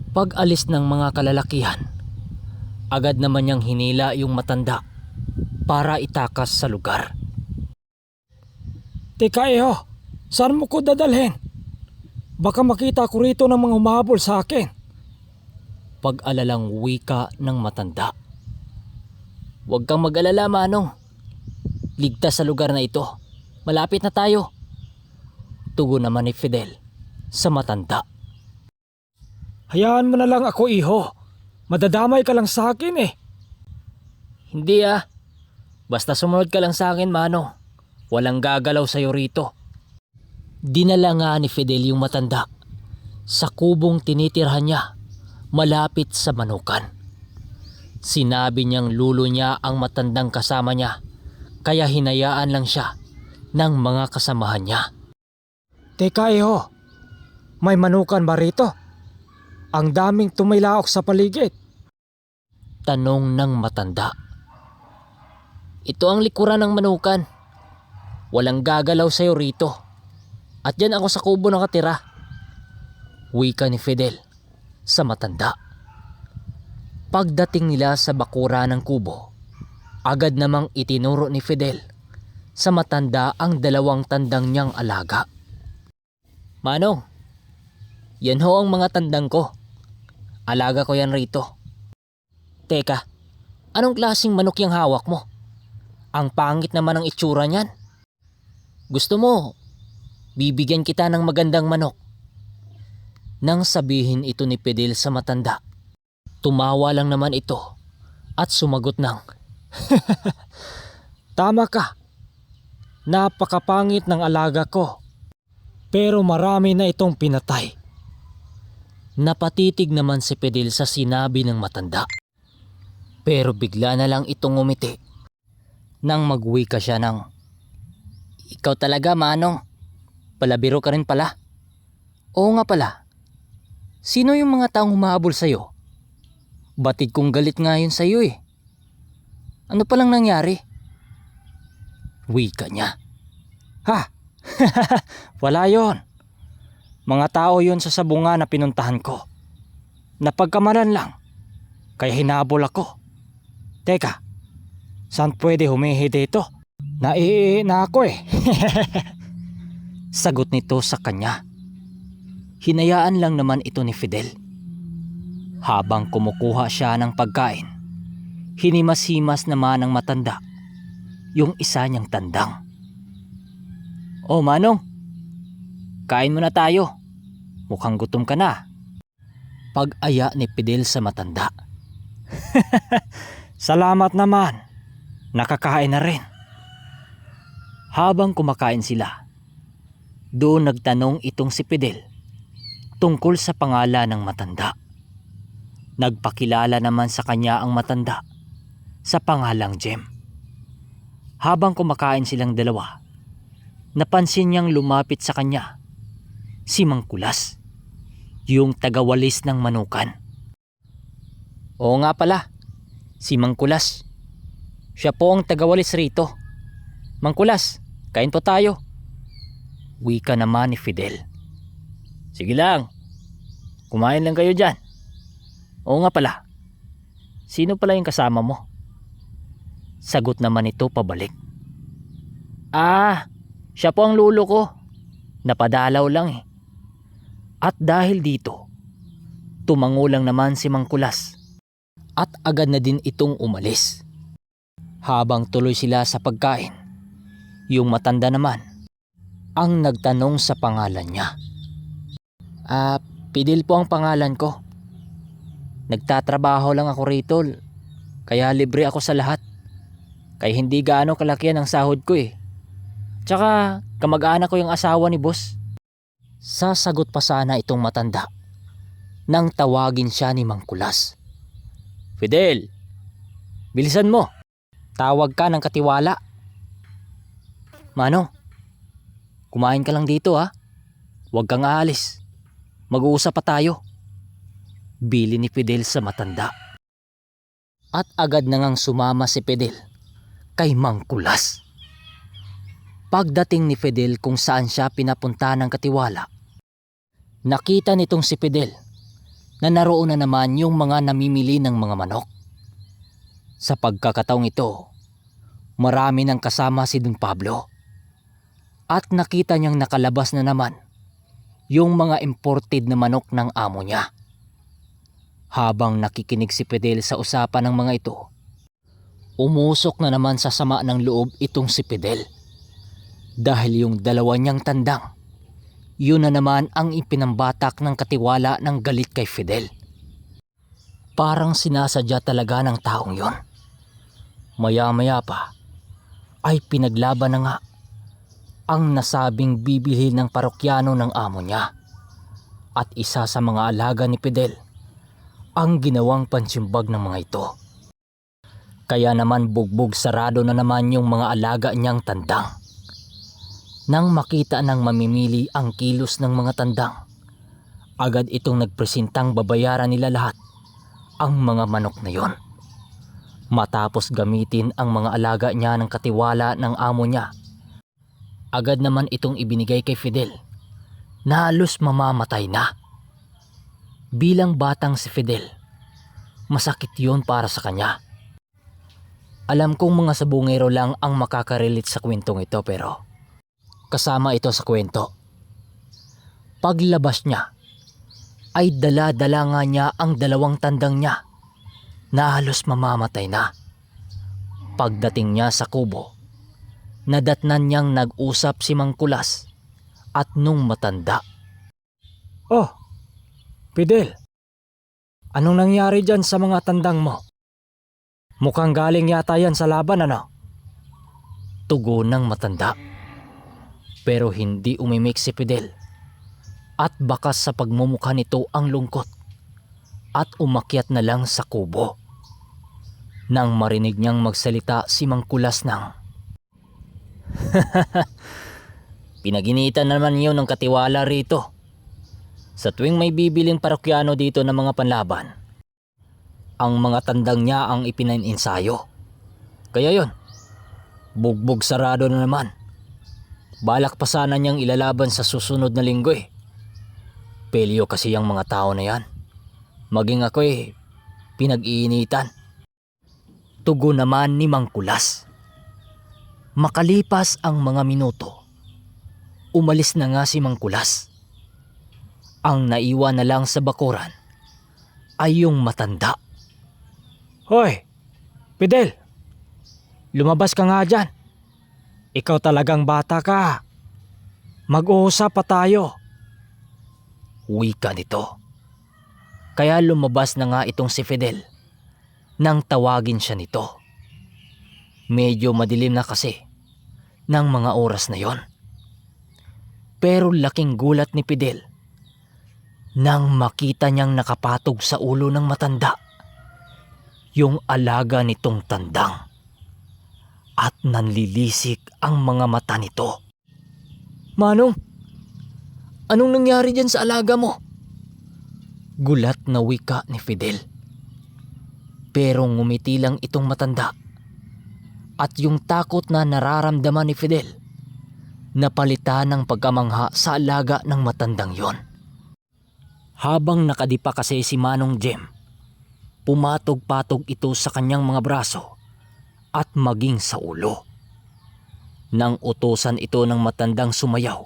Pag-alis ng mga kalalakihan, agad naman niyang hinila yung matanda para itakas sa lugar. Teka saan mo ko dadalhin? Baka makita ko rito ng mga humahabol sa akin. Pag-alalang wika ng matanda. Huwag kang mag-alala, Manong. Ligtas sa lugar na ito. Malapit na tayo. Tugon naman ni Fidel sa matanda. Hayaan mo na lang ako, iho. Madadamay ka lang sa akin eh. Hindi Basta sumunod ka lang sa akin, Manong. Walang gagalaw sa'yo rito. Dinala nga ni Fidel yung matanda sa kubong tinitirhan niya malapit sa manukan. Sinabi niyang lulo niya ang matandang kasama niya, kaya hinayaan lang siya ng mga kasamahan niya. Teka iho, may manukan ba rito? Ang daming tumilaok sa paligid. Tanong ng matanda. Ito ang likuran ng manukan. Walang gagalaw sa'yo rito. At dyan ako sa kubo nakatira. Wika ni Fidel sa matanda. Pagdating nila sa bakura ng kubo, agad namang itinuro ni Fidel sa matanda ang dalawang tandang niyang alaga. Manong, yan ho ang mga tandang ko. Alaga ko yan rito. Teka, anong klaseng manok yung hawak mo? Ang pangit naman ang itsura niyan. Gusto mo, bibigyan kita ng magandang manok. Nang sabihin ito ni Fidel sa matanda, tumawa lang naman ito at sumagot ng, Tama ka. Napakapangit ng alaga ko. Pero marami na itong pinatay. Napatitig naman si Fidel sa sinabi ng matanda. Pero bigla na lang itong ngumiti nang magwika siya ng, Ikaw talaga, Manong. Palabiro ka rin pala. Oo nga pala. Sino yung mga taong humahabol sa'yo? Batid kong galit nga yun sa'yo eh. Ano palang nangyari? Wika niya. Ha? Wala yon. Mga tao yon sa sabunga na pinuntahan ko. Napagkamalan lang. Kaya hinabol ako. Teka, saan pwede humihi dito? Naiihi na ako eh. Sagot nito sa kanya. Hinayaan lang naman ito ni Fidel. Habang kumukuha siya ng pagkain, hinimas-himas naman ng matanda yung isa niyang tandang. Oh Manong, kain muna tayo. Mukhang gutom ka na. Pag-aya ni Fidel sa matanda. Salamat naman. Nakakain na rin. Habang kumakain sila, doon nagtanong itong si Fidel tungkol sa pangalan ng matanda. Nagpakilala naman sa kanya ang matanda sa pangalang Jem. Habang kumakain silang dalawa, napansin niyang lumapit sa kanya si Mang Kulas, yung tagawalis ng manukan. Oo nga pala, si Mang Kulas. Siya po ang tagawalis rito. Mang Kulas, kain po tayo. Wika naman ni Fidel. Sige lang, kumain lang kayo dyan. Oo nga pala, sino pala yung kasama mo? Sagot naman ito pabalik. Siya po ang lulo ko. Napadalaw lang eh. At dahil dito, tumango lang naman si Mang Kulas at agad na din itong umalis. Habang tuloy sila sa pagkain, yung matanda naman ang nagtanong sa pangalan niya. Fidel po ang pangalan ko. Nagtatrabaho lang ako rito, kaya libre ako sa lahat. Kaya hindi gaano kalakihan ang sahod ko eh. Tsaka kamag-anak ko yung asawa ni boss. Sasagot pa sana itong matanda nang tawagin siya ni Mang Kulas. Fidel, bilisan mo. Tawag ka ng katiwala. Manong, kumain ka lang dito ha. Huwag kang aalis. Mag-uusap pa tayo. Bili ni Fidel sa matanda. At agad na ngang sumama si Fidel kay Mang Kulas. Pagdating ni Fidel kung saan siya pinapunta ng katiwala, nakita nitong si Fidel na naroon na naman yung mga namimili ng mga manok. Sa pagkakataong ito, marami nang kasama si Don Pablo at nakita niyang nakalabas na naman yung mga imported na manok ng amo niya. Habang nakikinig si Fidel sa usapan ng mga ito, umusok na naman sa sama ng loob itong si Fidel. Dahil yung dalawa niyang tandang, yun na naman ang ipinambatak ng katiwala ng galit kay Fidel. Parang sinasadya talaga ng taong yon. Maya-maya pa ay pinaglaban na nga ang nasabing bibili ng parokyano ng amo niya. At isa sa mga alaga ni Fidel ang ginawang pansimbag ng mga ito. Kaya naman bugbog sarado na naman yung mga alaga niyang tandang. Nang makita ng mamimili ang kilos ng mga tandang, agad itong nagpresentang babayaran nila lahat ang mga manok na yon. Matapos gamitin ang mga alaga niya ng katiwala ng amo niya, agad naman itong ibinigay kay Fidel na halos mamamatay na. Bilang batang si Fidel, masakit yon para sa kanya. Alam kong mga sabungero lang ang makakarelate sa kwentong ito pero kasama ito sa kwento. Paglabas niya ay dala-dala nga niya ang dalawang tandang niya na halos mamamatay na. Pagdating niya sa kubo, nadatnan niyang nag-usap si Mang Kulas at nung matanda. Oh, Fidel, anong nangyari dyan sa mga tandang mo? Mukhang galing yata yan sa laban, ano? Tugon ng matanda. Pero hindi umimik si Fidel at bakas sa pagmumukha nito ang lungkot at umakyat na lang sa kubo. Nang marinig niyang magsalita si Mang Kulas ng pinaginitan naman niyo ng katiwala rito. Sa tuwing may bibiling parokyano dito ng mga panlaban, ang mga tandang niya ang ipinaninsayo. Kaya yon, bugbog sarado na naman. Balak pa sana niyang ilalaban sa susunod na linggo eh. Pelyo kasi yung mga tao na yan. Maging ako pinag-iinitan. Tugon naman ni Mang Kulas. Makalipas ang mga minuto, umalis na nga si Mang Kulas. Ang naiwan na lang sa bakuran ay yung matanda. Hoy, Fidel, lumabas ka nga dyan. Ikaw talagang bata ka. Mag-uusap pa tayo. Wika nito. Kaya lumabas na nga itong si Fidel nang tawagin siya nito. Medyo madilim na kasi ng mga oras na yon. Pero laking gulat ni Fidel nang makita niyang nakapatog sa ulo ng matanda yung alaga nitong tandang. At nanlilisik ang mga mata nito. Manong, anong nangyari dyan sa alaga mo? Gulat na wika ni Fidel. Pero ngumiti lang itong matanda. At yung takot na nararamdaman ni Fidel, napalitan ng pagkamangha sa alaga ng matandang yon. Habang nakadipa kasi si Manong Jem, pumatog-patog ito sa kanyang mga braso at maging sa ulo. Nang utusan ito ng matandang sumayaw,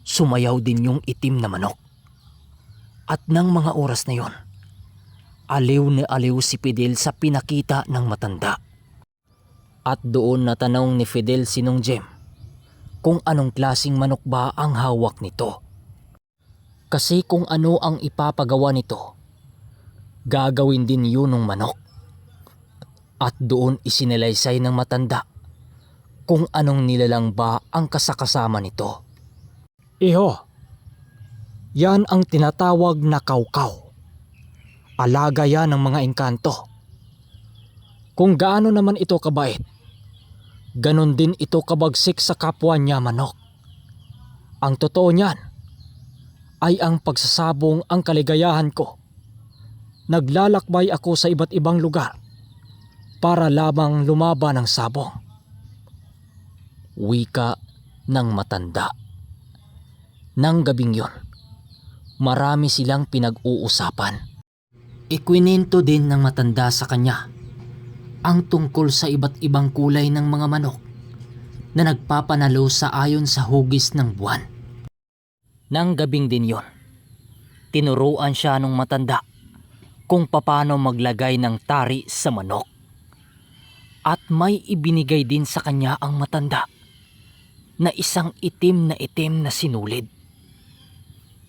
sumayaw din yung itim na manok. At nang mga oras na yon, aliw na aliw si Fidel sa pinakita ng matanda. At doon natanong ni Fidel si Nong Jem kung anong klaseng manok ba ang hawak nito. Kasi kung ano ang ipapagawa nito, gagawin din yun ng manok. At doon isinalaysay ng matanda kung anong nilalang ba ang kasakasama nito. Iho, yan ang tinatawag na kaukaw. Alaga yan ng mga engkanto. Kung gaano naman ito kabait, ganon din ito kabagsik sa kapwa niya manok. Ang totoo niyan ay ang pagsasabong ang kaligayahan ko. Naglalakbay ako sa iba't ibang lugar para lamang lumaban ng sabong. Wika ng matanda. Nang gabing yon, Marami silang pinag-uusapan. Ikwininto din ng matanda sa kanya ang tungkol sa iba't ibang kulay ng mga manok na nagpapanalo sa ayon sa hugis ng buwan. Nang gabing din yon, tinuruan siya ng matanda kung paano maglagay ng tari sa manok. At may ibinigay din sa kanya ang matanda na isang itim na sinulid.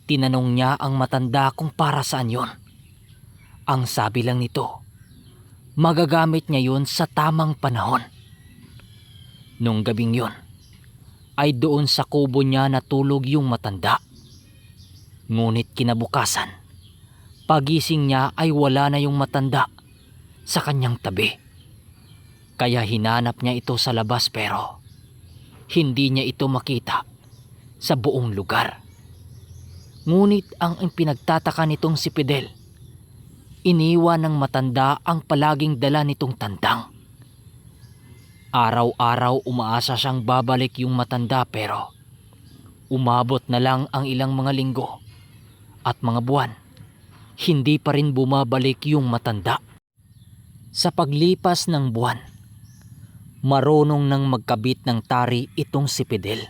Tinanong niya ang matanda kung para saan yon. Ang sabi lang nito, magagamit niya yon sa tamang panahon. Nung gabing yon, ay doon sa kubo niya natulog yung matanda. Ngunit kinabukasan, pagising niya ay wala na yung matanda sa kanyang tabi. Kaya hinanap niya ito sa labas pero hindi niya ito makita sa buong lugar. Ngunit ang pinagtataka nitong si Fidel, iniwan ng matanda ang palaging dala nitong tandang. Araw-araw umaasa siyang babalik yung matanda pero umabot na lang ang ilang mga linggo at mga buwan, hindi pa rin bumabalik yung matanda. Sa paglipas ng buwan, marunong nang magkabit ng tari itong si Fidel.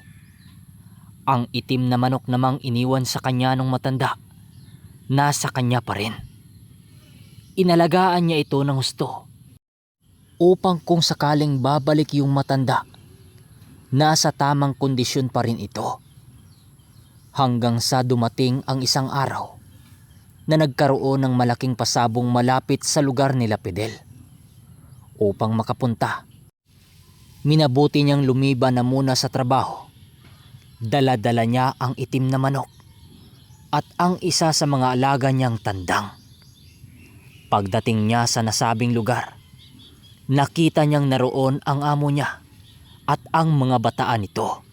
Ang itim na manok namang iniwan sa kanya ng matanda, nasa kanya pa rin. Inalagaan niya ito ng husto upang kung sakaling babalik yung matanda, nasa tamang kondisyon pa rin ito. Hanggang sa dumating ang isang araw na nagkaroon ng malaking pasabong malapit sa lugar nila Fidel. Upang makapunta, minabuti niyang lumiban na muna sa trabaho. Dala-dala niya ang itim na manok at ang isa sa mga alaga niyang tandang. Pagdating niya sa nasabing lugar, nakita niyang naroon ang amo niya at ang mga bataan nito.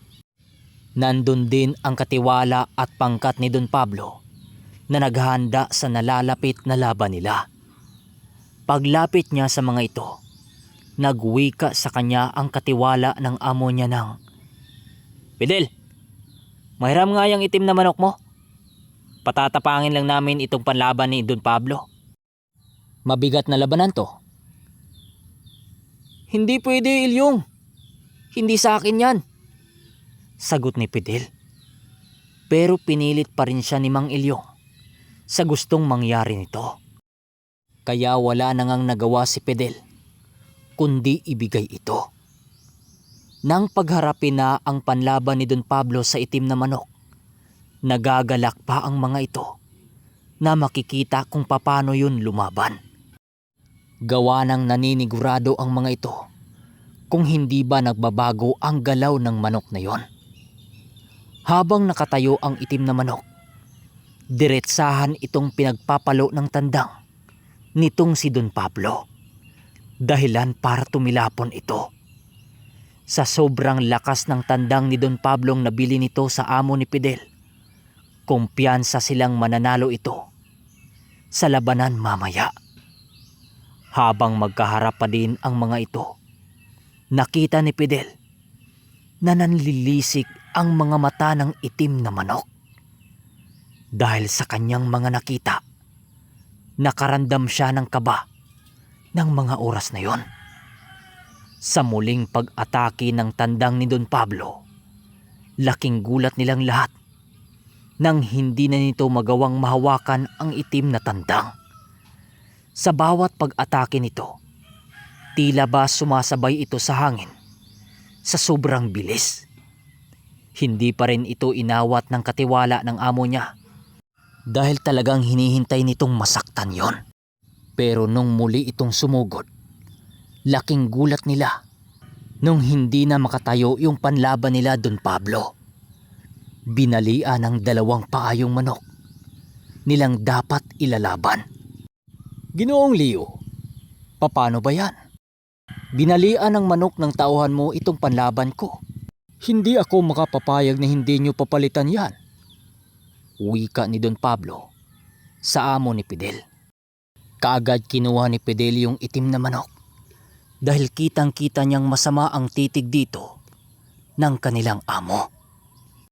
Nandun din ang katiwala at pangkat ni Don Pablo na naghahanda sa nalalapit na laban nila. Paglapit niya sa mga ito, nagwika sa kanya ang katiwala ng amo niya ng, "Fidel, mahiram nga yung itim na manok mo. Patatapangin lang namin itong panlaban ni Don Pablo." "Mabigat na labanan to." "Hindi pwede, Ilyong. Hindi sa akin yan," sagot ni Fidel. Pero pinilit pa rin siya ni Mang Ilyong sa gustong mangyari nito. Kaya wala na ngang nagawa si Fidel kundi ibigay ito. Nang pagharapin na ang panlaban ni Don Pablo sa itim na manok, nagagalak pa ang mga ito na makikita kung paano yun lumaban. Gawa ng naninigurado ang mga ito kung hindi ba nagbabago ang galaw ng manok na yon. Habang nakatayo ang itim na manok, diretsahan itong pinagpapalo ng tandang nitong si Don Pablo. Dahilan para tumilapon ito. Sa sobrang lakas ng tandang ni Don Pablong nabili nito sa amo ni Fidel, kumpiyansa silang mananalo ito sa labanan mamaya. Habang magkaharap pa din ang mga ito, nakita ni Fidel na nanlilisik ang mga mata ng itim na manok. Dahil sa kanyang mga nakita, nakaramdam siya ng kaba ng mga oras na yon. Sa muling pag-atake ng tandang ni Don Pablo, laking gulat nilang lahat nang hindi na nito magawang mahawakan ang itim na tandang. Sa bawat pag-atake nito, tila ba sumasabay ito sa hangin sa sobrang bilis. Hindi pa rin ito inawat ng katiwala ng amo niya dahil talagang hinihintay nitong masaktan yon. Pero nung muli itong sumugod, laking gulat nila nung hindi na makatayo yung panlaban nila Don Pablo. Binalian ng 2 paa yung manok nilang dapat ilalaban. "Ginoong Leo, paano ba yan? Binalian ng manok ng tauhan mo itong panlaban ko. Hindi ako makapapayag na hindi nyo papalitan yan," wika ni Don Pablo sa amo ni Fidel. Kaagad kinuha ni Fidel yung itim na manok dahil kitang-kita niyang masama ang titig dito ng kanilang amo.